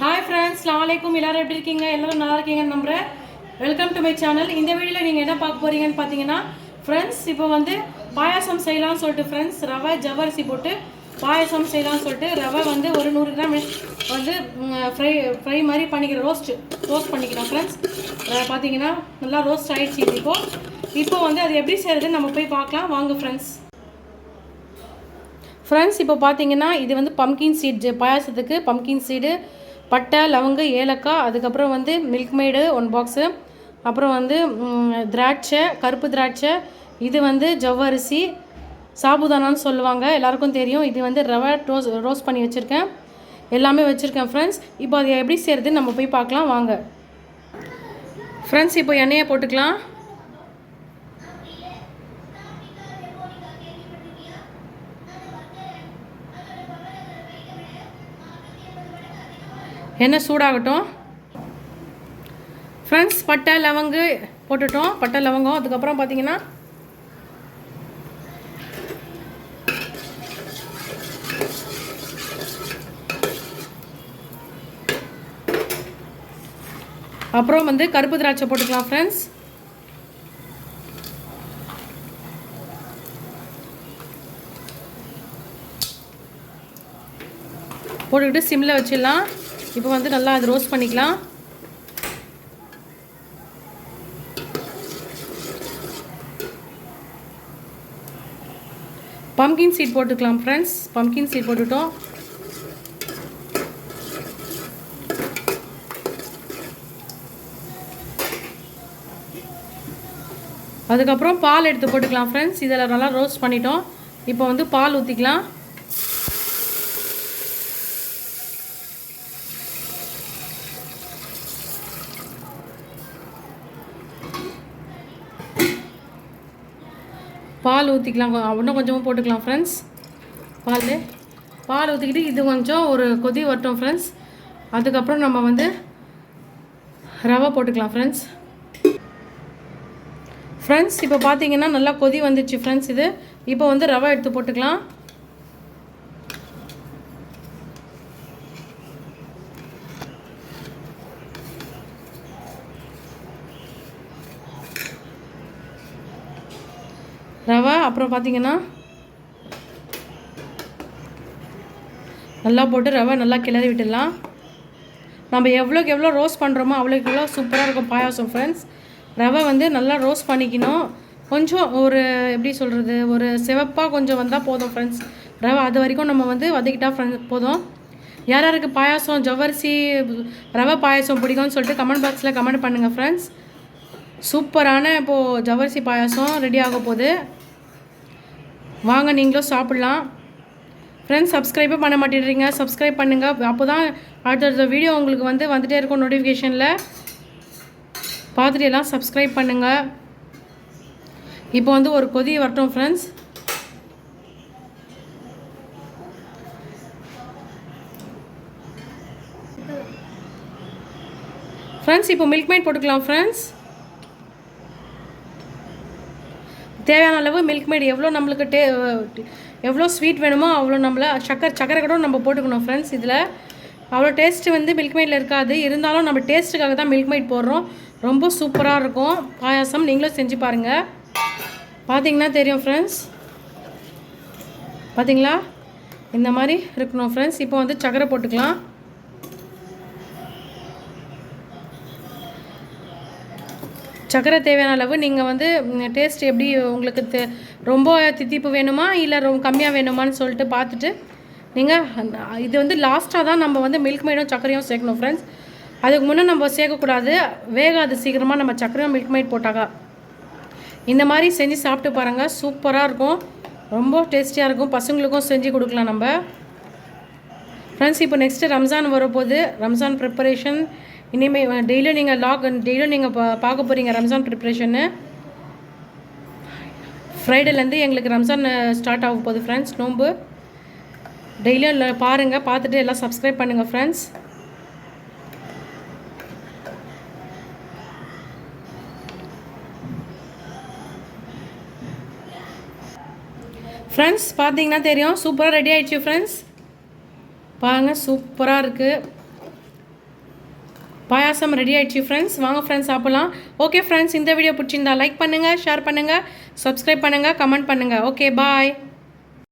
Hi friends, அஸ்ஸலாமு எல்லாரும் எப்படி இருக்கீங்க? எல்லாரும் நல்லா இருக்கீங்கன்னு நம்புகிறேன். Welcome to my channel. இந்த வீடியோவில் நீங்கள் என்ன பார்க்க போகிறீங்கன்னு பார்த்தீங்கன்னா ஃப்ரெண்ட்ஸ், இப்போ வந்து பாயாசம் செய்யலாம்னு சொல்லிட்டு ஃப்ரெண்ட்ஸ் ரவை ஜவ்வரிசி போட்டு பாயாசம் செய்யலாம்னு சொல்லிட்டு ரவை வந்து ஒரு 100 கிராம் வந்து ஃப்ரை மாதிரி பண்ணிக்கிறேன். ரோஸ்ட் பண்ணிக்கிறேன் ஃப்ரெண்ட்ஸ். பார்த்தீங்கன்னா நல்லா ரோஸ்ட் ஆகிடுச்சு. இப்போ வந்து அது எப்படி செய்கிறதுன்னு நம்ம போய் பார்க்கலாம் வாங்க ஃப்ரெண்ட்ஸ். இப்போ பார்த்தீங்கன்னா இது வந்து பம்கின் சீட் பாயாசத்துக்கு பம்கின் சீடு, பட்டை, லவங்கு, ஏலக்காய், அதுக்கப்புறம் வந்து மில்க் மேடு 1 பாக்ஸு, அப்புறம் வந்து திராட்சை, கருப்பு திராட்சை, இது வந்து ஜவ்வரிசி, சாபுதானான்னு சொல்லுவாங்க, எல்லாருக்கும் தெரியும். இது வந்து ரவை ரோஸ்ட் பண்ணி வச்சுருக்கேன், எல்லாமே வச்சுருக்கேன் ஃப்ரெண்ட்ஸ். இப்போ அது எப்படி செய்கிறதுன்னு நம்ம போய் பார்க்கலாம் வாங்க ஃப்ரெண்ட்ஸ். இப்போ எண்ணெயை போட்டுக்கலாம். எண்ணெய் சூடாகட்டும் ஃப்ரெண்ட்ஸ். பட்டை லவங்கு போட்டுட்டோம், பட்டை லவங்கம். அதுக்கப்புறம் பார்த்தீங்கன்னா அப்புறம் வந்து கருப்பு திராட்சை போட்டுக்கலாம் ஃப்ரெண்ட்ஸ். போட்டுக்கிட்டு சிம்மில் வச்சிடலாம். இப்போ வந்து நல்லா அது ரோஸ்ட் பண்ணிக்கலாம். பம்கின் சீட் போட்டுக்கலாம் ஃப்ரெண்ட்ஸ். பம்கின் சீட் போட்டுட்டோம். அதுக்கப்புறம் பால் எடுத்து போட்டுக்கலாம் ஃப்ரெண்ட்ஸ். இதில் நல்லா ரோஸ்ட் பண்ணிட்டோம். இப்போ வந்து பால் ஊற்றிக்கலாம். பால் ஊற்றிக்கலாம், இன்னும் கொஞ்சமாக போட்டுக்கலாம் ஃப்ரெண்ட்ஸ். பால் ஊற்றிக்கிட்டு இது கொஞ்சம் ஒரு கொதி வரட்டும் ஃப்ரெண்ட்ஸ். அதுக்கப்புறம் நம்ம வந்து ரவை போட்டுக்கலாம் ஃப்ரெண்ட்ஸ். இப்போ பார்த்தீங்கன்னா நல்லா கொதி வந்துடுச்சு ஃப்ரெண்ட்ஸ். இப்போ வந்து ரவை எடுத்து போட்டுக்கலாம். ரவை அப்புறம் பார்த்தீங்கன்னா நல்லா போட்டு ரவை நல்லா கிளறி விட்டுடலாம். நம்ம எவ்வளோக்கு எவ்வளோ ரோஸ்ட் பண்ணுறோமோ அவ்வளோக்கு எவ்வளோ சூப்பராக இருக்கும் பாயாசம் ஃப்ரெண்ட்ஸ். ரவை வந்து நல்லா ரோஸ்ட் பண்ணிக்கணும். கொஞ்சம் ஒரு எப்படி சொல்கிறது, ஒரு சிவப்பாக கொஞ்சம் வந்தால் போதும் ஃப்ரெண்ட்ஸ். ரவை அது வரைக்கும் நம்ம வந்து வதக்கிட்டா போதும். யார் யாருக்கு பாயாசம் ஜவ்வரிசி ரவை பாயாசம் பிடிக்கும்னு சொல்லிட்டு கமெண்ட் பாக்ஸில் கமெண்ட் பண்ணுங்கள் ஃப்ரெண்ட்ஸ். சூப்பரான இப்போது ஜவ்வரிசி பாயாசம் ரெடி ஆக போகுது. வாங்க நீங்களும் சாப்பிட்லாம் ஃப்ரெண்ட்ஸ். சப்ஸ்கிரைபே பண்ண மாட்டேன்றீங்க, சப்ஸ்கிரைப் பண்ணுங்கள். அப்போ தான் அடுத்த வீடியோ உங்களுக்கு வந்துகிட்டே இருக்கும் நோட்டிஃபிகேஷனில். பார்த்துட்டு எல்லாம் சப்ஸ்கிரைப் பண்ணுங்கள். இப்போ வந்து ஒரு கொதி வரட்டும் ஃப்ரெண்ட்ஸ். இப்போ மில்க் மேட் போட்டுக்கலாம் ஃப்ரெண்ட்ஸ். தேவையான அளவு மில்க் மேட், எவ்வளோ நம்மளுக்கு எவ்வளோ ஸ்வீட் வேணுமோ அவ்வளோ சக்கரை கூட நம்ம போட்டுக்கணும் ஃப்ரெண்ட்ஸ். இதில் அவ்வளோ டேஸ்ட்டு வந்து மில்க் மேட்டில் இருக்காது. இருந்தாலும் நம்ம டேஸ்ட்டுக்காக தான் மில்க் மேட் போடுறோம். ரொம்ப சூப்பராக இருக்கும் பாயாசம். நீங்களும் செஞ்சு பாருங்கள். பார்த்தீங்கன்னா தெரியும் ஃப்ரெண்ட்ஸ். பார்த்தீங்களா, இந்த மாதிரி இருக்கணும் ஃப்ரெண்ட்ஸ். இப்போ வந்து சக்கரை போட்டுக்கலாம். சக்கரை தேவையான அளவு நீங்கள் வந்து டேஸ்ட் எப்படி உங்களுக்கு ரொம்ப தித்திப்பு வேணுமா இல்லை ரொம்ப கம்மியாக வேணுமான்னு சொல்லிட்டு பார்த்துட்டு நீங்கள் இது வந்து லாஸ்ட்டாக தான் நம்ம வந்து மில்க் மேடும் சக்கரையும் சேர்க்கணும் ஃப்ரெண்ட்ஸ். அதுக்கு முன்னே நம்ம சேர்க்கக்கூடாது, வேகாது சீக்கிரமாக நம்ம சக்கரையும் மில்க் மேட் போட்டாக்கா. இந்த மாதிரி செஞ்சு சாப்பிட்டு பாருங்கள், சூப்பராக இருக்கும், ரொம்ப டேஸ்டியாக இருக்கும். பசங்களுக்கும் செஞ்சு கொடுக்கலாம் நம்ம ஃப்ரெண்ட்ஸ். இப்போ நெக்ஸ்ட்டு ரம்ஜான் வரப்போகுது. ரம்ஜான் ப்ரிப்பரேஷன் இனிமேல் டெய்லியும் நீங்கள் பார்க்க போகிறீங்க ரம்ஜான் ப்ரிப்ரேஷன்னு. ஃப்ரைடேலேருந்து எங்களுக்கு ரம்ஜான் ஸ்டார்ட் ஆக போகுது ஃப்ரெண்ட்ஸ். நோன்பு டெய்லியும் பாருங்கள், பார்த்துட்டு எல்லாம் சப்ஸ்கிரைப் பண்ணுங்கள் ஃப்ரெண்ட்ஸ். பார்த்தீங்கன்னா தெரியும், சூப்பராக ரெடி ஆகிடுச்சு ஃப்ரெண்ட்ஸ். பாருங்கள், சூப்பராக இருக்குது. பாயாசம் ரெடி ஆகிடுச்சு ஃப்ரெண்ட்ஸ். வாங்க ஃப்ரெண்ட்ஸ் சாப்பிட்லாம். ஓகே ஃப்ரெண்ட்ஸ், இந்த வீடியோ பிடிச்சிருந்தா லைக் பண்ணுங்கள், ஷேர் பண்ணுங்கள், சப்ஸ்கிரைப் பண்ணுங்கள், கமெண்ட் பண்ணுங்கள். Okay bye.